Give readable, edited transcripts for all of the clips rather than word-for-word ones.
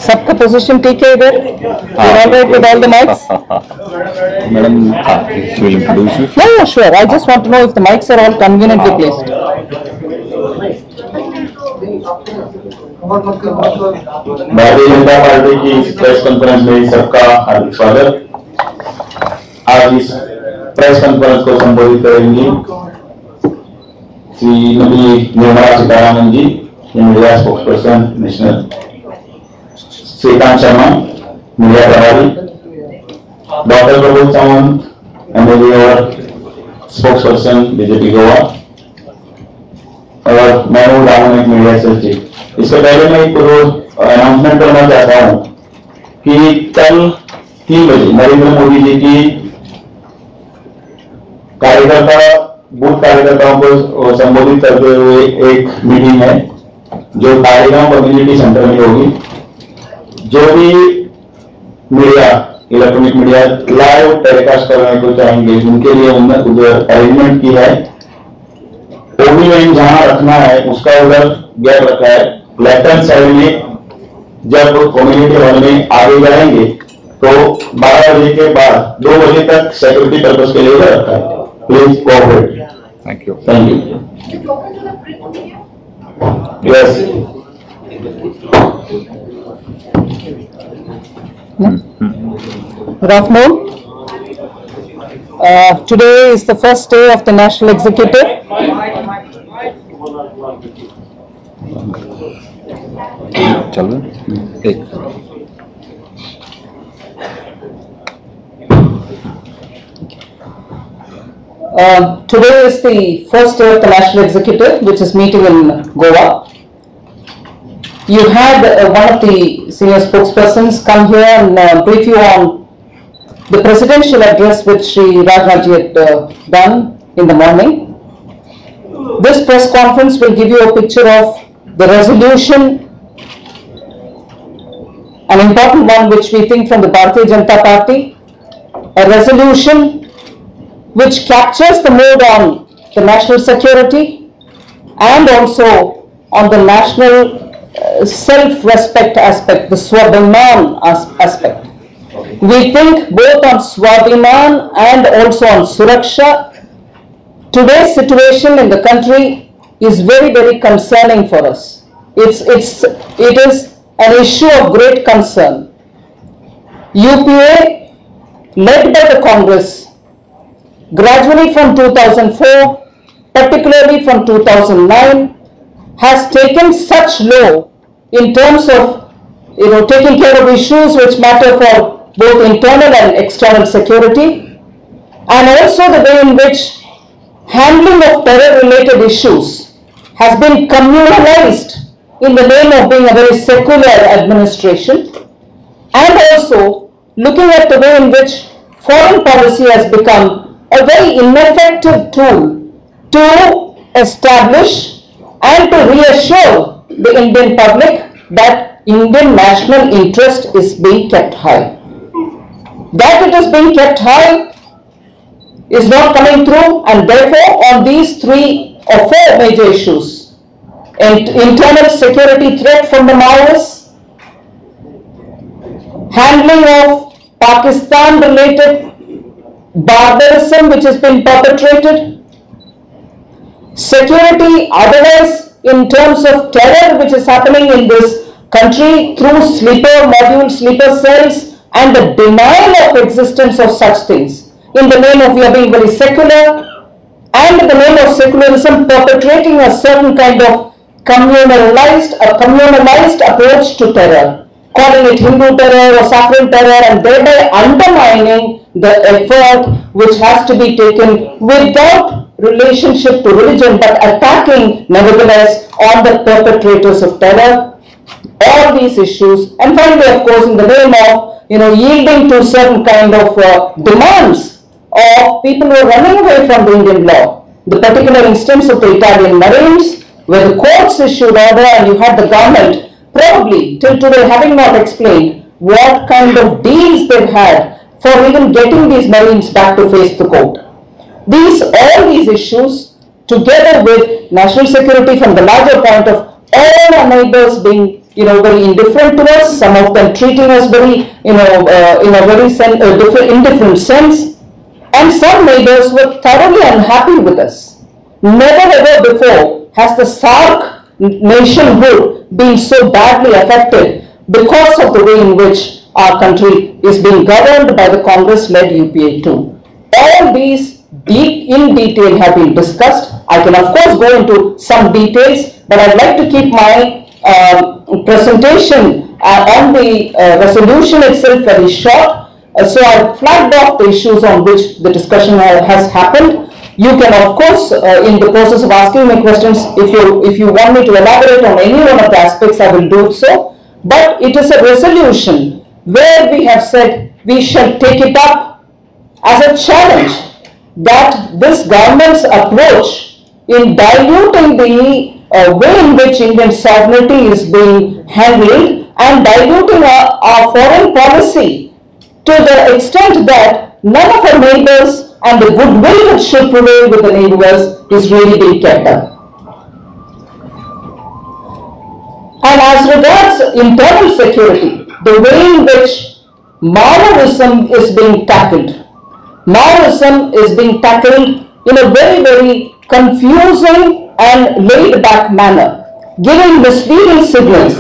सबका पोजीशन ठीक है इधर? All right with all the mics? Madam, she will introduce you. Yeah, sure. I just want to know if the mics are all conveniently placed. Bharatiya Janata party की इस press conference में सबका हार्दिक स्वागत। आज इस प्रेस कॉन्फ्रेंस को संबोधित करेंगी Shrimati Nirmala Sitharaman ji, media spokesperson national, Shrikant Sharma media प्रभारी, डॉक्टर प्रबोध सावंत एमएलए और स्पोक्सपर्सन बीजेपी गोवा, और मैं हूँ राहुल एक मीडिया सेल चीफ। इससे पहले मैं एक अनाउंसमेंट करना चाहता हूँ कि कल 3 बजे नरेंद्र मोदी जी की बूथ कार्यकर्ताओं को संबोधित करते हुए एक मीटिंग है जो कालीगांव कम्युनिटी सेंटर में होगी। जो भी media, electronic media live telecast करने को चाहेंगे उनके लिए उन्होंने अरेंजमेंट की है। ओबी लाइन जहां रखना है उसका उधर गैप रखा है। लेफ्ट हैंड साइड में जब कम्युनिटी हॉल में आगे जाएंगे तो 12 बजे के बाद 2 बजे तक सिक्योरिटी पर्पज के लिए रखा है। Please cooperate. Thank you. Thank you. Yes. Good afternoon. Today is the first day of the National Executive. चलो एक Today is the first day of the National Executive, which is meeting in Goa. You had one of the senior spokespersons come here and brief you on the presidential address which Sri Rajnath ji had done in the morning. This press conference will give you a picture of the resolution, an important one which we think from the Bharatiya Janata Party, a resolution which captures the mood on the national security and also on the national self-respect aspect, the Swabhiman aspect. We think both on Swabhiman and also on Suraksha. Today's situation in the country is very, very concerning for us. It is an issue of great concern. UPA, led by the Congress, gradually from 2004, particularly from 2009, has taken such low in terms of taking care of issues which matter for both internal and external security, and also the way in which handling of terror-related issues has been communalized in the name of being a very secular administration, and also looking at the way in which foreign policy has become a very ineffective tool to establish and to reassure the Indian public that Indian national interest is being kept high. That it is being kept high is not coming through, and therefore on these 3 or 4 major issues, internal security threat from the Maoists, handling of Pakistan related barbarism which has been perpetrated, security otherwise in terms of terror which is happening in this country through sleeper modules, sleeper cells, and the denial of existence of such things in the name of we are being very secular, and in the name of secularism perpetrating a certain kind of communalized approach to terror, calling it Hindu terror or saffron terror, and thereby undermining the effort which has to be taken without relationship to religion but attacking nevertheless on the perpetrators of terror. All these issues, and finally of course in the name of yielding to certain kind of demands of people who are running away from the Indian law. The particular instance of the Italian Marines, where the courts issued order and you had the government probably till today having not explained what kind of deals they've had for even getting these Marines back to face the court. All these issues, together with national security from the larger point of all our neighbors being, very indifferent to us, some of them treating us very, in a very indifferent sense, and some neighbors were thoroughly unhappy with us. Never ever before has the SAARC nationhood been so badly affected because of the way in which our country is being governed by the Congress-led UPA too. All these in detail have been discussed. I can of course go into some details, but I'd like to keep my presentation on the resolution itself very short. So I've flagged off the issues on which the discussion has happened. You can of course, in the process of asking me questions, if you want me to elaborate on any one of the aspects, I will do so. But it is a resolution where we have said we shall take it up as a challenge that this government's approach in diluting the way in which Indian sovereignty is being handled and diluting our foreign policy to the extent that none of our neighbors and the goodwill which should prevail with the neighbors is really being kept up. And as regards internal security, the way in which Maoism is being tackled, Maoism is being tackled in a very, very confusing and laid back manner, giving misleading signals.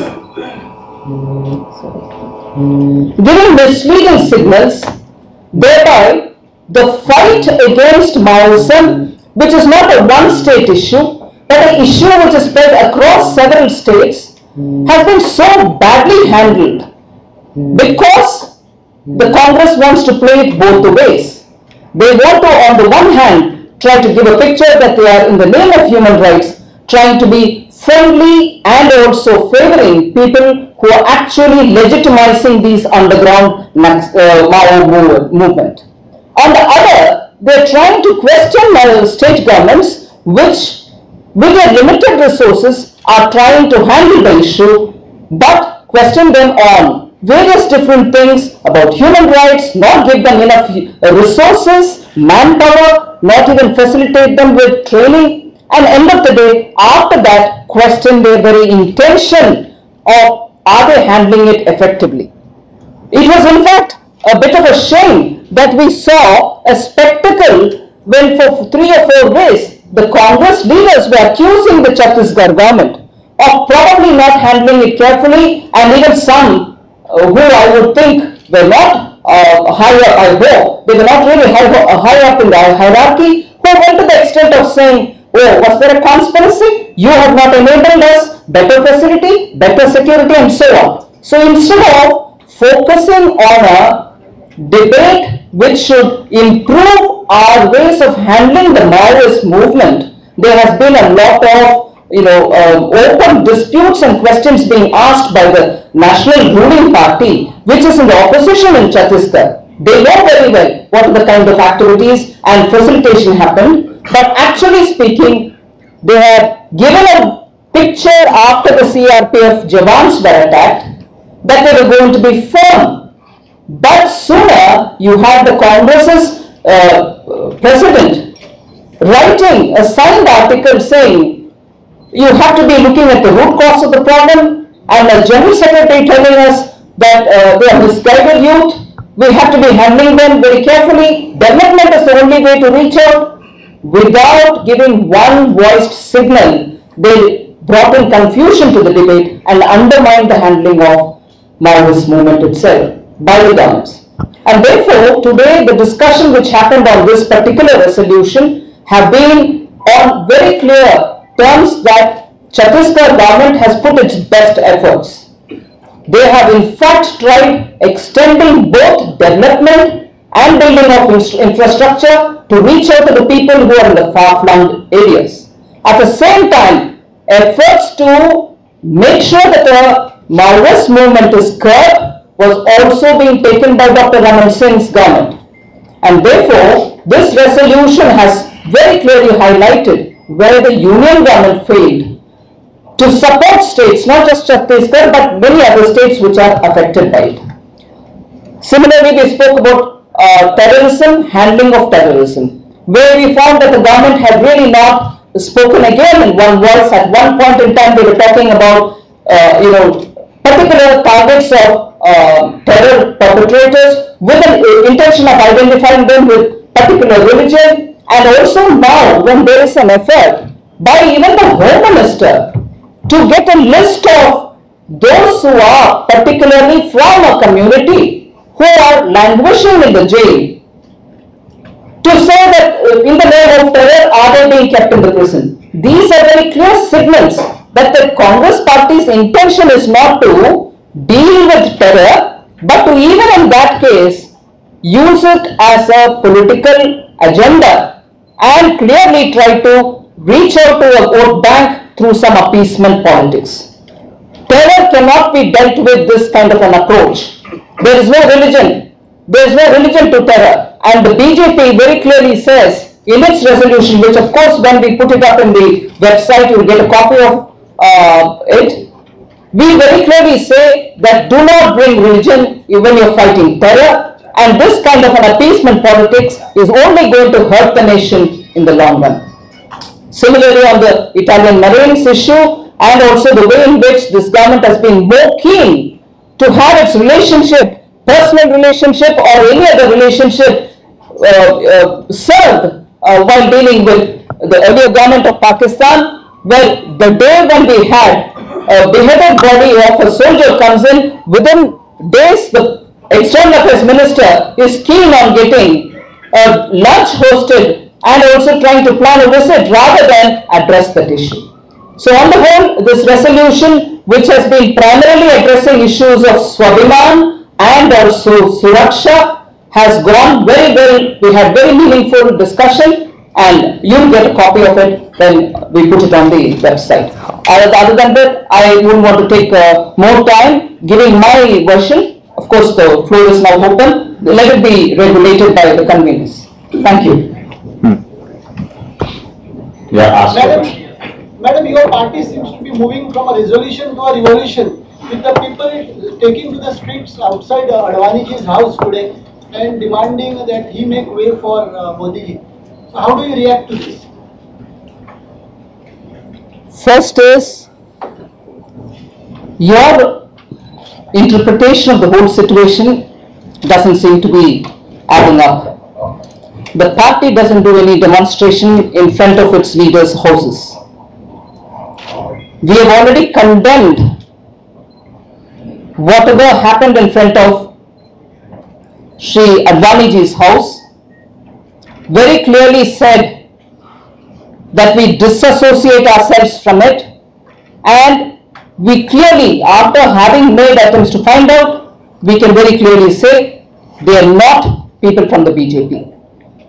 Thereby the fight against Maoism, which is not a one-state issue, but an issue which is spread across several states, has been so badly handled because the Congress wants to play it both the ways. They want to, on the one hand, try to give a picture that they are, in the name of human rights, trying to be friendly and also favoring people who are actually legitimizing these underground Mao movement. On the other, they are trying to question state governments which, with their limited resources, are trying to handle the issue, but question them on various different things about human rights, not give them enough resources, manpower, not even facilitate them with training, and end of the day, after that, question their very intention of are they handling it effectively. It was in fact a bit of a shame that we saw a spectacle when for 3 or 4 days the Congress leaders were accusing the Chhattisgarh government of probably not handling it carefully, and even some who I would think were not high up, I hope, they were not really high up in the hierarchy, who went to the extent of saying, oh, was there a conspiracy? You have not enabled us better facility, better security, and so on. So instead of focusing on a debate which should improve our ways of handling the Maoist movement, there has been a lot of open disputes and questions being asked by the national ruling party, which is in the opposition in Chhattisgarh. They know very well what are the kind of activities and facilitation happened, but actually speaking, they have given a picture after the CRPF Jawans were attacked that they were going to be firm. But sooner you had the Congress's president writing a signed article saying you have to be looking at the root cause of the problem, and the General Secretary telling us that they are misguided youth, we have to be handling them very carefully, development is the only way to reach out. Without giving one voiced signal, they brought in confusion to the debate and undermined the handling of Maoist movement itself by the governments. And therefore, today the discussion which happened on this particular resolution have been on very clear terms that Chhattisgarh government has put its best efforts. They have in fact tried extending both development and building of infrastructure to reach out to the people who are in the far-flung areas. At the same time, efforts to make sure that the Maoist movement is curbed was also being taken by Dr. Raman Singh's government. And therefore, this resolution has very clearly highlighted where the union government failed to support states, not just Chhattisgarh, but many other states which are affected by it. Similarly, we spoke about terrorism, handling of terrorism, where we found that the government had really not spoken again in one voice. At one point in time, they were talking about, particular targets of terror perpetrators with an intention of identifying them with particular religion. And also now, when there is an effort by even the Home Minister to get a list of those who are particularly from a community who are languishing in the jail, to say that in the name of terror are they being kept in the prison. These are very clear signals that the Congress party's intention is not to deal with terror, but to even in that case use it as a political agenda and clearly try to reach out to a vote bank through some appeasement politics. Terror cannot be dealt with this kind of an approach. There is no religion. There is no religion to terror. And the BJP very clearly says in its resolution, which of course when we put it up in the website, you will get a copy of it. We very clearly say that do not bring religion when you are fighting terror. And this kind of an appeasement politics is only going to hurt the nation in the long run. Similarly, on the Italian Marines issue, and also the way in which this government has been more keen to have its relationship, personal relationship or any other relationship served while dealing with the earlier government of Pakistan, where the day when we had a beheaded body of a soldier comes in, within days the External Affairs Minister is keen on getting a lunch hosted and also trying to plan a visit rather than address that issue. So on the whole, this resolution, which has been primarily addressing issues of Swabiman and also Suraksha, has gone very well. We had very meaningful discussion, and you'll get a copy of it when we put it on the website. Other than that, I wouldn't want to take more time giving my version. Of course, the floor is now open. Let it be regulated by the conveners. Thank you. Yeah, Madam, your party seems to be moving from a resolution to a revolution, with the people taking to the streets outside Advaniji's house today and demanding that he make way for Modi. So how do you react to this? First is, your interpretation of the whole situation doesn't seem to be adding up. The party doesn't do any demonstration in front of its leaders' houses. We have already condemned whatever happened in front of Shri Advaniji's house, very clearly said that we disassociate ourselves from it, and we clearly, after having made attempts to find out, we can very clearly say they are not people from the BJP.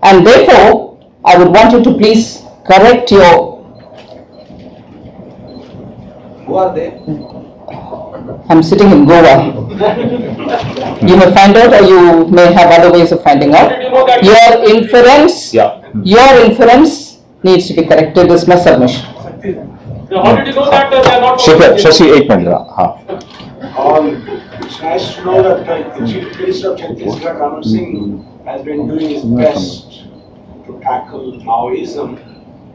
And therefore, I would want you to please correct your... Who are they? I'm sitting in Goa. You may find out, or you may have other ways of finding out. Your inference, needs to be corrected. This is my submission. How did you know that they are not? Shashi, 8 minutes. It's nice to know that the Chief Minister of Chhattisgarh, Raman Singh, has been doing his best to tackle Maoism.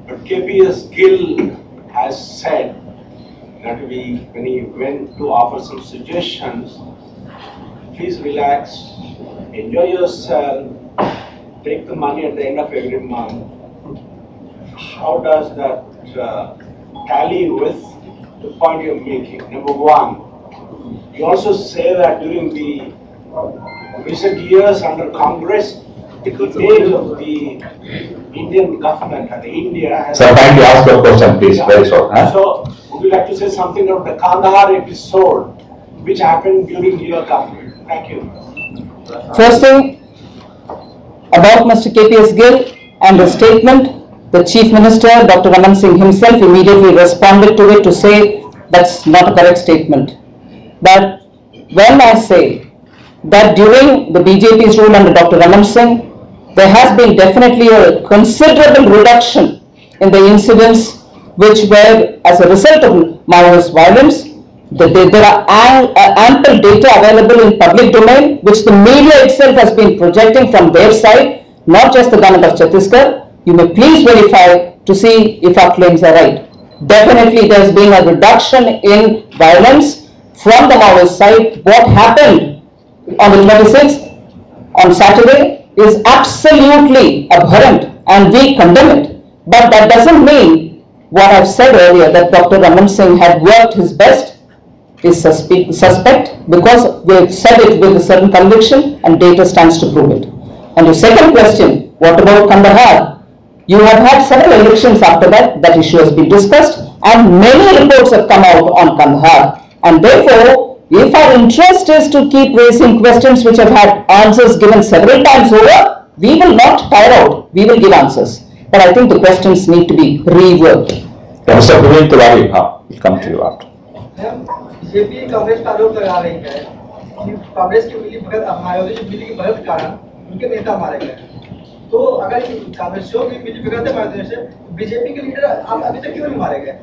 But KPS Gill has said that when he went to offer some suggestions, please relax, enjoy yourself, take the money at the end of every month. How does that tally with the point you're making? Number one, you also say that during the recent years under Congress, the image of the Indian government and India has... Sir, kindly ask your question, please. Very short. So, would you like to say something about the Kandahar episode, which happened during your government? Thank you. First thing, about Mr. KPS Gill and the statement, the Chief Minister, Dr. Raman Singh himself, immediately responded to it to say that's not a correct statement. But when I say that during the BJP's rule under Dr. Raman Singh, there has been definitely a considerable reduction in the incidents which were as a result of Maoist violence. There are ample data available in public domain, which the media itself has been projecting from their side, not just the government of Chhattisgarh. You may please verify to see if our claims are right. Definitely there's been a reduction in violence from the Maoist side. What happened on the 26th, on Saturday, is absolutely abhorrent and we condemn it. But that doesn't mean what I've said earlier, that Dr. Raman Singh had worked his best is suspect, because we've said it with a certain conviction and data stands to prove it. And your second question, what about Kandahar? You have had several elections after that, that issue has been discussed and many reports have come out on Kandahar. And therefore, if our interest is to keep raising questions which have had answers given several times over, we will not tire out, we will give answers. But I think the questions need to be reworked. Mr. Praveen Tiwari, we'll come to you after. BJP Congress का आरोप लगा रही है कि कांग्रेस की मिली भगत मायावती से मिली भगत के कारण उनके नेता मारे गए। तो अगर कांग्रेसियों की मिली भगत है मायावती से, बीजेपी के लीडर अभी तक क्यों नहीं मारे गए?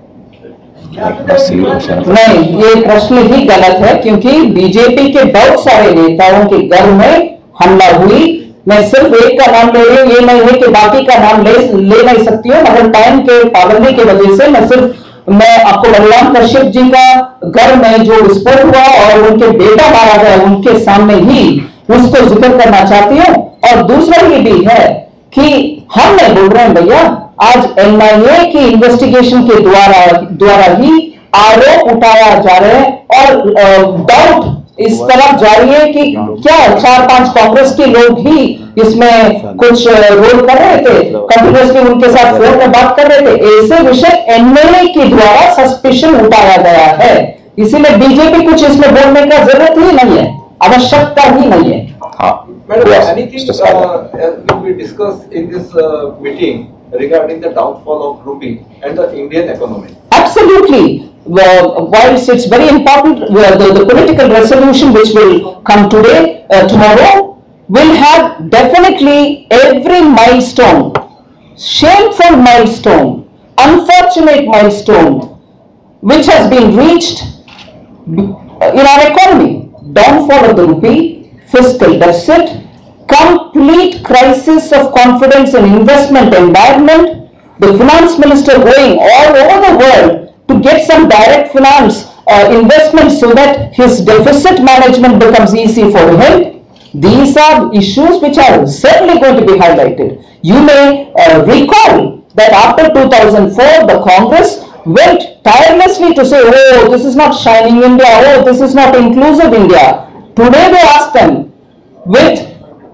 नहीं, ये प्रश्न ही गलत है, क्योंकि बीजेपी के बहुत सारे नेताओं के घर में हमला हुई। मैं सिर्फ एक का नाम ले रही हूँ, ये नहीं है कि बाकी का नाम ले नहीं सकती हूँ, मगर टाइम के पाबंदी की वजह से मैं आपको बलराम कश्यप जी का घर में जो विस्फोट हुआ और उनके बेटा मारा गया, उनके सामने ही उसको जिक्र करना चाहती हूँ। और दूसरा ये भी है कि हम नहीं बोल रहे हैं भैया, आज एनआईए की इन्वेस्टिगेशन के द्वारा ही आरोप उठाया जा रहे हैं और डाउट इस तरफ जारी है कि क्या 4-5 कांग्रेस के लोग ही इसमें कुछ रोल कर रहे थे, कंटिन्यूसली उनके साथ फोन में बात कर रहे थे। ऐसे विषय एनआईए के द्वारा सस्पिशन उठाया गया है, इसीलिए बीजेपी कुछ इसमें बोलने का जरूरत ही नहीं है, आवश्यकता ही नहीं है। Madam, anything will be discussed in this meeting regarding the downfall of rupee and the Indian economy? Absolutely. Whilst it's very important, the political resolution which will come today, tomorrow, will have definitely every milestone, shameful milestone, unfortunate milestone, which has been reached in our economy. Downfall of the rupee, fiscal deficit, complete crisis of confidence in investment environment, the finance minister going all over the world to get some direct finance investment so that his deficit management becomes easy for him. These are issues which are certainly going to be highlighted. You may recall that after 2004, the Congress went tirelessly to say, oh, this is not shining India, oh, this is not inclusive India. Today they ask them, with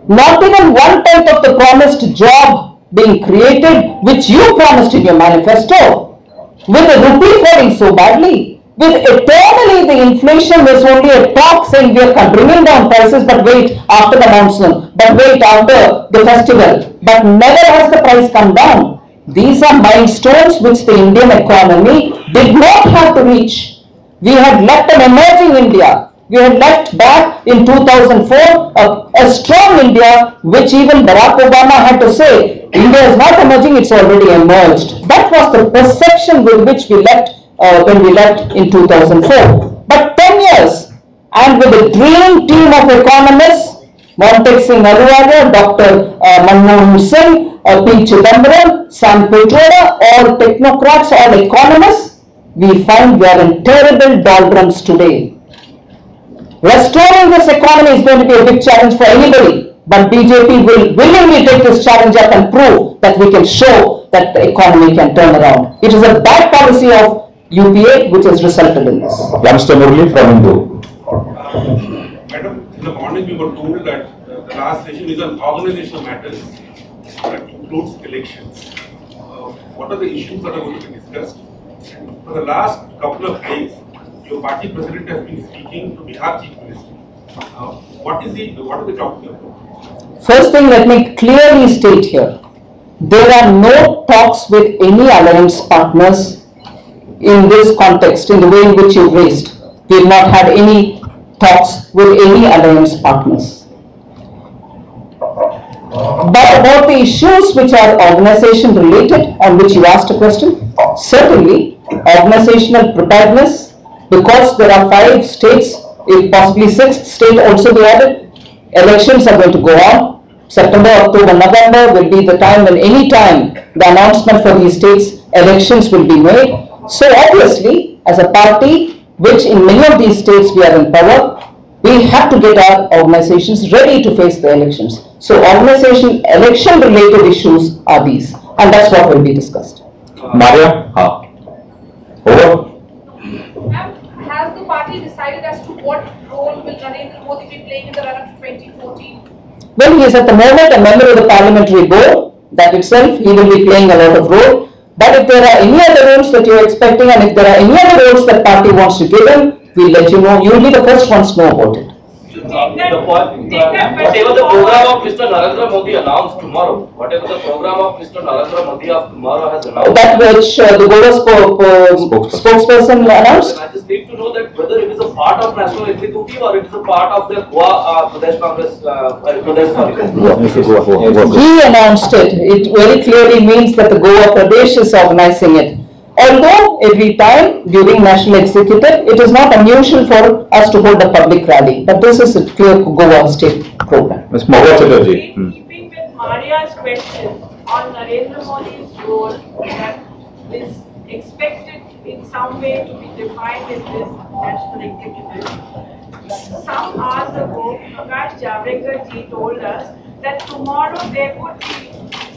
not even 1/10 of the promised job being created, which you promised in your manifesto, with the rupee falling so badly, with eternally the inflation was only a talk saying we are bringing down prices, but wait after the monsoon, but wait after the festival, but never has the price come down. These are milestones which the Indian economy did not have to reach. We had left an emerging India. We had left back in 2004 a strong India, which even Barack Obama had to say, India is not emerging, it's already emerged. That was the perception with which we left when we left in 2004. But 10 years, and with a dream team of economists, Montek Singh Ahluwalia, Dr. Manmohan Singh, P. Chidambaram, Sam Petroda, all technocrats, all economists, we find we are in terrible doldrums today. Restoring this economy is going to be a big challenge for anybody, but BJP will willingly take this challenge up and prove that we can show that the economy can turn around. It is a bad policy of UPA which has resulted in this. Mr. Murli from Hindu. Madam, in the morning we were told that the last session is on organizational matters that includes elections. What are the issues that are going to be discussed? And for the last couple of days, your party president has been speaking to Bihar Chief Minister. What are they talking about? First thing, let me clearly state here, there are no talks with any alliance partners in this context, in the way in which you raised. We have not had any talks with any alliance partners. But about the issues which are organization related, on which you asked a question, certainly organizational preparedness, because there are 5 states, if possibly 6th state also be added, elections are going to go on. September, October, November will be the time when any time the announcement for these states elections will be made. So obviously, as a party, which in many of these states we are in power, we have to get our organizations ready to face the elections. So organization, election related issues are these, and that's what will be discussed. Maria? Over. Ma'am, has the party decided as to what role will Narendra Modi be playing in the run-up to 2014? Well, he is at the moment a member of the parliamentary board. That itself, he will be playing a lot of role. But if there are any other roles that you are expecting, and if there are any other roles that party wants to give him, we'll let you know. You will be the first ones to know about it. Whatever the program of Mr. Narendra Modi announced tomorrow, whatever the program of Mr. Narendra Modi of tomorrow has announced. That which the Goa spokesperson announced. I just need to know that whether it is a part of national executive or it is a part of the Goa Pradesh Congress. He announced it. It very clearly means that the Goa Pradesh is organizing it. Although every time during national executive, it is not unusual for us to hold a public rally, but this is a clear Goa state program. Ms. Mahua Chatterjee. Keeping with Maria's question on Narendra Modi's role that is expected in some way to be defined in this national executive. Some hours ago, Prakash Javadekar ji told us that tomorrow there could be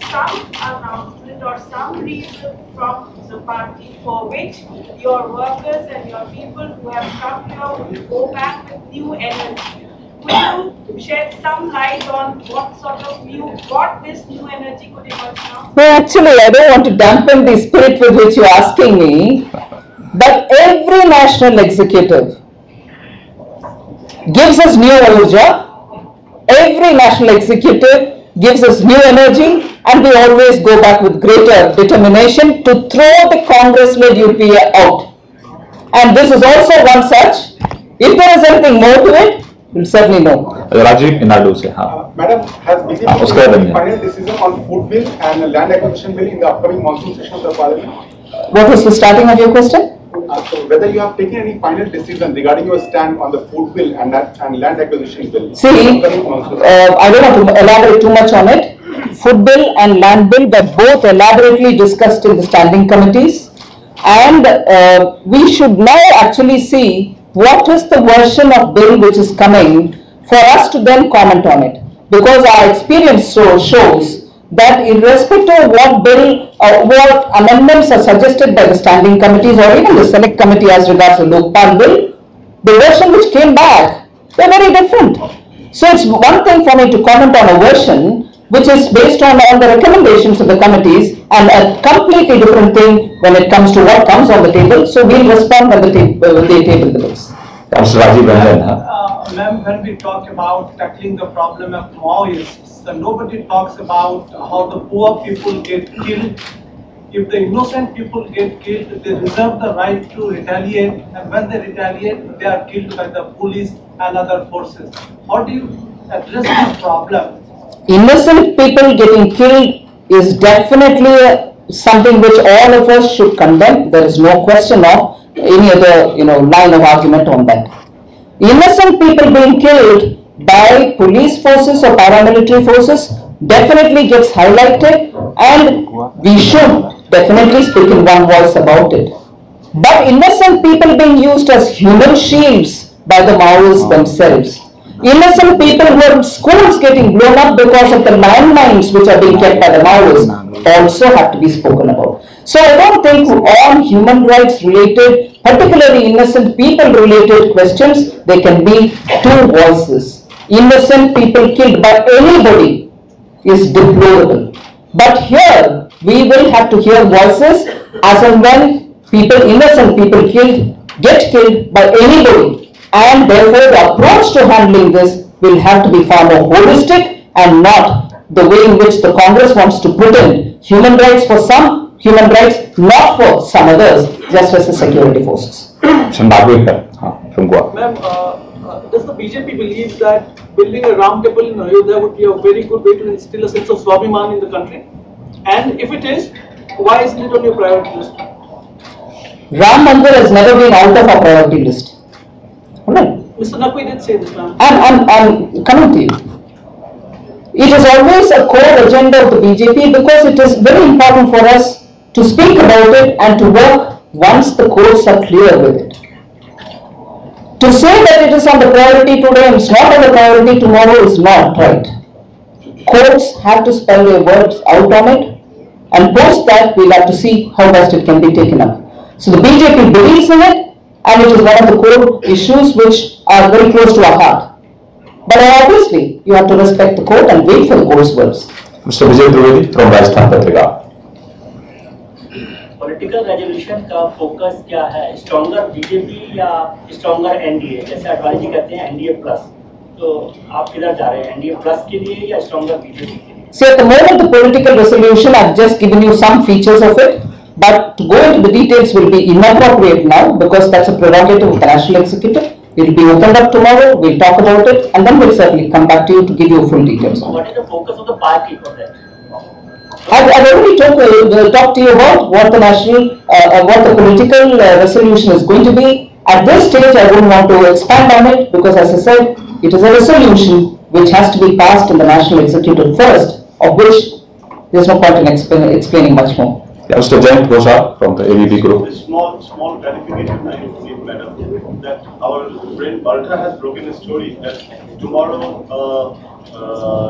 some announcement or some reason from the party for which your workers and your people who have come here will go back with new energy. Could you shed some light on what this new energy could emerge from? No, actually, I don't want to dampen the spirit with which you're asking me, but every national executive gives us new urja. Every national executive gives us new energy, and we always go back with greater determination to throw the Congress-led UPA out. And this is also one such. If there is anything more to it, we'll certainly know. Rajiv Inadu se. Madam, has BJP taken final decision on food bill and land acquisition bill in the upcoming monsoon session of the parliament? What was the starting of your question? So whether you have taken any final decision regarding your stand on the food bill and land acquisition bill? See, I don't want to elaborate too much on it. Food bill and land bill were both elaborately discussed in the standing committees, and we should now actually see what is the version of bill which is coming for us to then comment on it, because our experience shows that irrespective of what bill or what amendments are suggested by the standing committees or even the select committee as regards the Lokpal bill, the version which came back, they're very different. So it's one thing for me to comment on a version which is based on all the recommendations of the committees, and a completely different thing when it comes to what comes on the table. So we'll respond when they table the bills. Ma'am, when we talk about tackling the problem of Maoists, nobody talks about how the poor people get killed. If the innocent people get killed, they reserve the right to retaliate, and when they retaliate, they are killed by the police and other forces. How do you address this problem? Innocent people getting killed is definitely something which all of us should condemn. There is no question of any other line of argument on that. Innocent people being killed by police forces or paramilitary forces definitely gets highlighted, and we should definitely speak in one voice about it. But innocent people being used as human shields by the Maoists themselves. Innocent people who are schools getting blown up because of the landmines which are being kept by the Maoists also have to be spoken about. So I don't think on human rights related, particularly innocent people related questions, there can be two voices. Innocent people killed by anybody is deplorable. But here we will have to hear voices as and when innocent people get killed by anybody. And therefore the approach to handling this will have to be far more holistic and not the way in which the Congress wants to put in human rights for some, human rights not for some others, just as the security forces. From Goa. Ma'am, does the BJP believe that building a Ram temple in Ayodhya would be a very good way to instill a sense of Swabhiman in the country? And if it is, why isn't it on your priority list? Ram Mandir has never been out of our priority list. Alright. Mr. Naqvi did say this, ma'am. I'm coming to you. It is always a core agenda of the BJP because it is very important for us to speak about it and to work once the courts are clear with it. To say that it is on the priority today and it's not on the priority tomorrow is not right. Courts have to spell their words out on it, and post that we'll have to see how best it can be taken up. So the BJP believes in it, and it is one of the core issues which are very close to our heart. But obviously, you have to respect the court and wait for the court's words. Mr. Vijay Trivedi from Rajasthan Patrika. Political resolution का focus क्या है? Stronger BJP या stronger NDA? जैसे अडवाणी जी कहते हैं NDA plus, तो आप किधर जा रहे हैं, एनडीए प्लस के लिए या स्ट्रॉन्गर बीजेपी के लिए? See, at the moment, the political resolution, I've just given you some features of it, but to go into the details will be inappropriate now because that's a prerogative of the National Executive. It will be opened up tomorrow, we'll talk about it, and then we'll certainly come back to you to give you full details on it. What is the focus of the party for that? I've already talked to you about what the what the political resolution is going to be. At this stage, I wouldn't want to expand on it because, as I said, it is a resolution which has to be passed in the National Executive first, of which there is no point in explaining much more. Yeah, Mr. Jayant Ghosa from the ABP Group. Small clarification I need, madam, that our friend Bharatiya has broken a story that tomorrow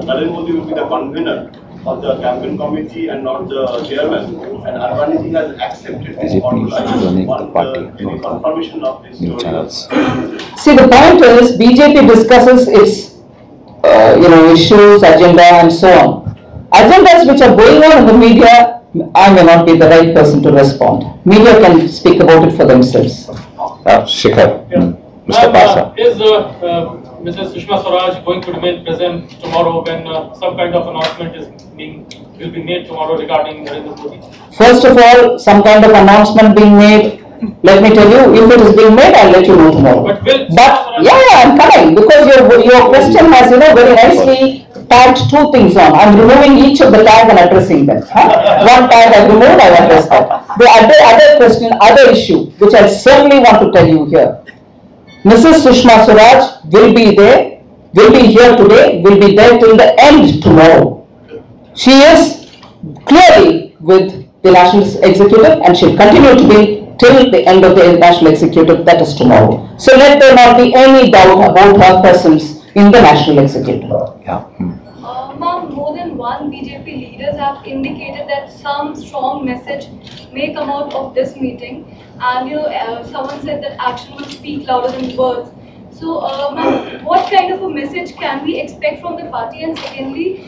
Narendra Modi will be the convener of the campaign committee and not the chairman, and Advani ji has accepted this formula. I want any confirmation of this story. See, the point is BJP discusses its issues, agenda, and so on. Agendas which are going on in the media, I may not be the right person to respond. Media can speak about it for themselves. Shikhar, Mr. Pasha. Is Mrs. Sushma Swaraj going to remain present tomorrow when some kind of announcement will be made tomorrow regarding Narendra Modi? First of all, some kind of announcement being made. Let me tell you, if it is being made, I'll let you know tomorrow. But yeah, I'm coming because your question has very nicely tagged two things on. I'm removing each of the tag and addressing them. One tag I removed, I address that. The other question, other issue, which I certainly want to tell you here. Mrs. Sushma Swaraj will be there, will be here today, will be there till the end tomorrow. She is clearly with the National Executive and she'll continue to be till the end of the National Executive, that is tomorrow. So let there not be any doubt about her presence in the National Executive. Yeah. Ma'am, more than one BJP leaders have indicated that some strong message may come out of this meeting, and someone said that action will speak louder than words. So, ma'am, what kind of a message can we expect from the party? And secondly,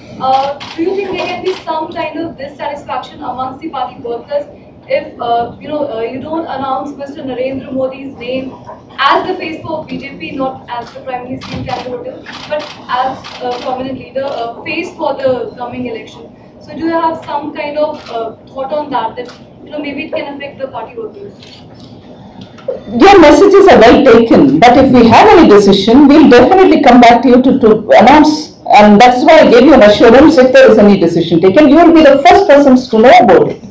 do you think there can be some kind of dissatisfaction amongst the party workers if you don't announce Mr. Narendra Modi's name as the face of BJP, not as the Prime Minister candidate, but as a prominent leader, face for the coming election? So do you have some kind of thought on that maybe it can affect the party workers? Your messages are well taken, but if we have any decision, we'll definitely come back to you to announce, and that's why I gave you an assurance if there is any decision taken, you will be the first persons to know about it.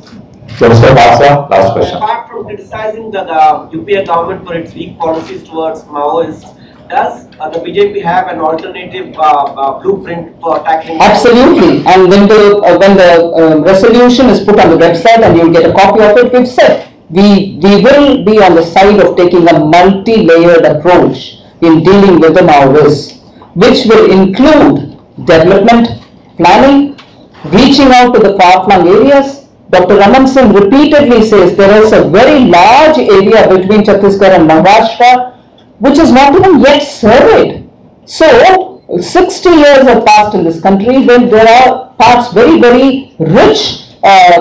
So, Mr. Basa, last question. Apart from criticizing the UPA government for its weak policies towards Maoists, does the BJP have an alternative blueprint for tackling? Absolutely, and when the resolution is put on the website and you'll get a copy of it, we've said we will be on the side of taking a multi-layered approach in dealing with the Maoists, which will include development planning, reaching out to the far-flung areas. Dr. Raman Singh repeatedly says there is a very large area between Chhattisgarh and Maharashtra which is not even yet surveyed. So, 60 years have passed in this country when there are parts very, very rich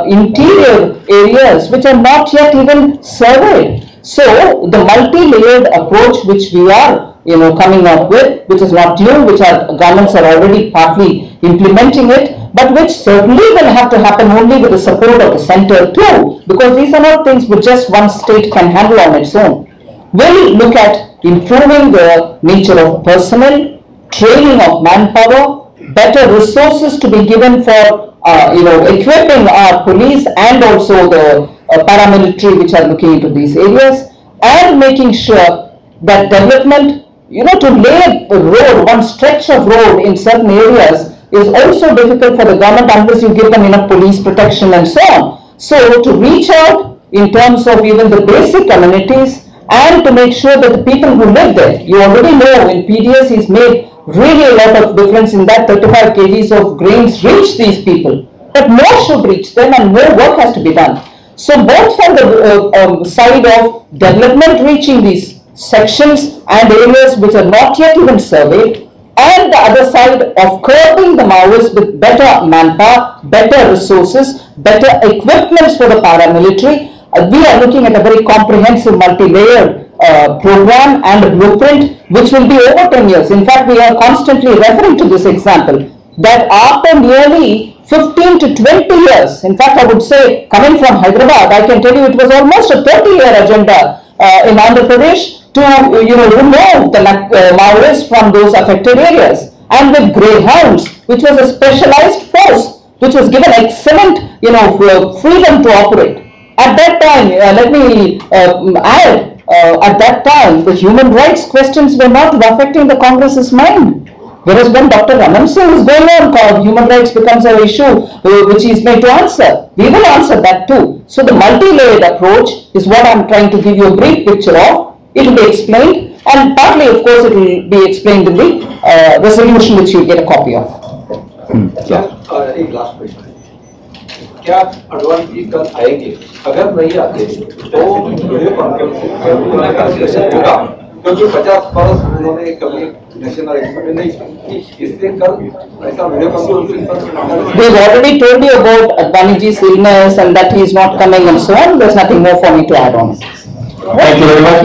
interior areas which are not yet even surveyed. So, the multi-layered approach which we are coming up with, which is not new, which our governments are already partly implementing it, but which certainly will have to happen only with the support of the center too, because these are not things which just one state can handle on its own. We'll look at improving the nature of personnel, training of manpower, better resources to be given for equipping our police and also the paramilitary which are looking into these areas, and making sure that development, to lay a road, one stretch of road in certain areas is also difficult for the government unless you give them enough police protection and so on. So to reach out in terms of even the basic amenities and to make sure that the people who live there, you already know in PDS he's made really a lot of difference in that 35 kgs of grains reach these people. But more should reach them and more work has to be done. So both from the side of development reaching these sections and areas which are not yet even surveyed, and the other side of curbing the Maoists with better manpower, better resources, better equipments for the paramilitary, we are looking at a very comprehensive multi-layered program and a blueprint which will be over 10 years. In fact, we are constantly referring to this example that after nearly 15 to 20 years, in fact I would say coming from Hyderabad, I can tell you it was almost a 30-year agenda in Andhra Pradesh to remove the Maoists from those affected areas, and with greyhounds, which was a specialized force which was given excellent freedom to operate. At that time, let me add, at that time the human rights questions were not affecting the Congress's mind. Whereas when Dr. Raman Singh is going on, human rights becomes an issue which he is made to answer. We will answer that too. So the multi-layered approach is what I am trying to give you a brief picture of. It will be explained, and partly of course it will be explained in the resolution which you will get a copy of. एक last question, क्या अडवाणी जी कल आएंगे? अगर नहीं आते तो video conferencing होगा, क्योंकि 50 वर्ष उन्होंने कभी नेशनल एग्रीमेंट नहीं की, इसलिए कल ऐसा वीडियो कॉन्फ्रेंसिंग पर We've already told you about Advani ji's illness and that he is not coming and so on. There's nothing more for me to add on. Thank you very much.